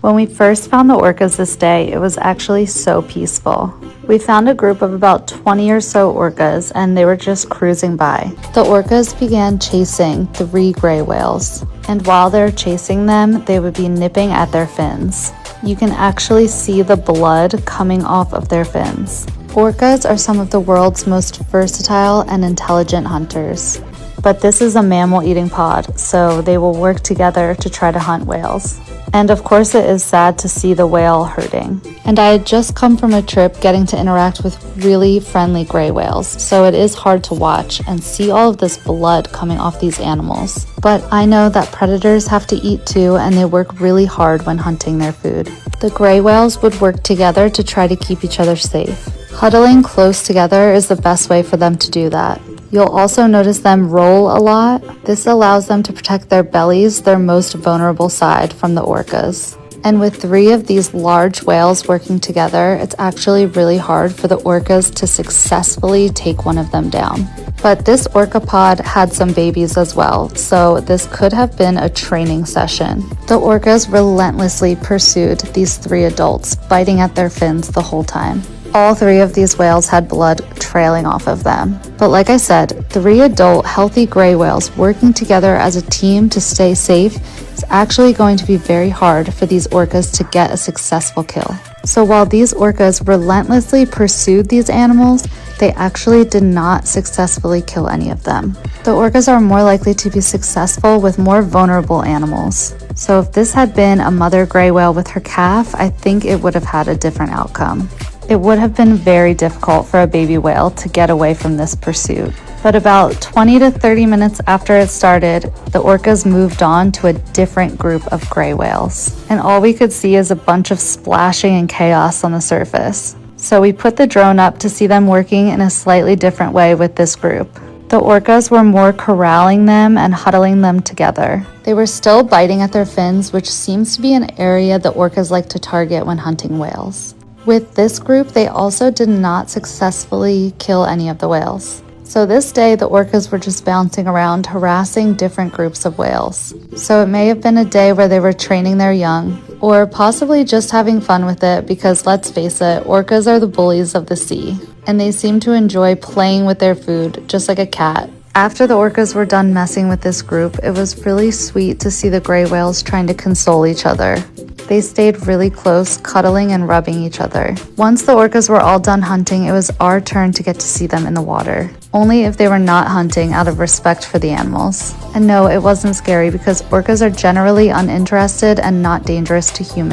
When we first found the orcas this day, it was actually so peaceful. We found a group of about 20 or so orcas, and they were just cruising by. The orcas began chasing 3 gray whales, and while they're chasing them, they would be nipping at their fins. You can actually see the blood coming off of their fins. Orcas are some of the world's most versatile and intelligent hunters. But this is a mammal-eating pod, so they will work together to try to hunt whales. And of course it is sad to see the whale hurting. And I had just come from a trip getting to interact with really friendly gray whales, so it is hard to watch and see all of this blood coming off these animals. But I know that predators have to eat too, and they work really hard when hunting their food. The gray whales would work together to try to keep each other safe. Huddling close together is the best way for them to do that. You'll also notice them roll a lot. This allows them to protect their bellies, their most vulnerable side, from the orcas. And with 3 of these large whales working together, it's actually really hard for the orcas to successfully take one of them down. But this orca pod had some babies as well, so this could have been a training session. The orcas relentlessly pursued these 3 adults, biting at their fins the whole time. All 3 of these whales had blood trailing off of them. But like I said, 3 adult healthy gray whales working together as a team to stay safe is actually going to be very hard for these orcas to get a successful kill. So while these orcas relentlessly pursued these animals, they actually did not successfully kill any of them. The orcas are more likely to be successful with more vulnerable animals. So if this had been a mother gray whale with her calf, I think it would have had a different outcome. It would have been very difficult for a baby whale to get away from this pursuit. But about 20 to 30 minutes after it started, the orcas moved on to a different group of gray whales. And all we could see is a bunch of splashing and chaos on the surface. So we put the drone up to see them working in a slightly different way with this group. The orcas were more corralling them and huddling them together. They were still biting at their fins, which seems to be an area the orcas like to target when hunting whales. With this group, they also did not successfully kill any of the whales. So this day, the orcas were just bouncing around, harassing different groups of whales. So it may have been a day where they were training their young, or possibly just having fun with it, because let's face it, orcas are the bullies of the sea, and they seem to enjoy playing with their food, just like a cat. After the orcas were done messing with this group, it was really sweet to see the gray whales trying to console each other. They stayed really close, cuddling and rubbing each other. Once the orcas were all done hunting, it was our turn to get to see them in the water. Only if they were not hunting out of respect for the animals. And no, it wasn't scary because orcas are generally uninterested and not dangerous to humans.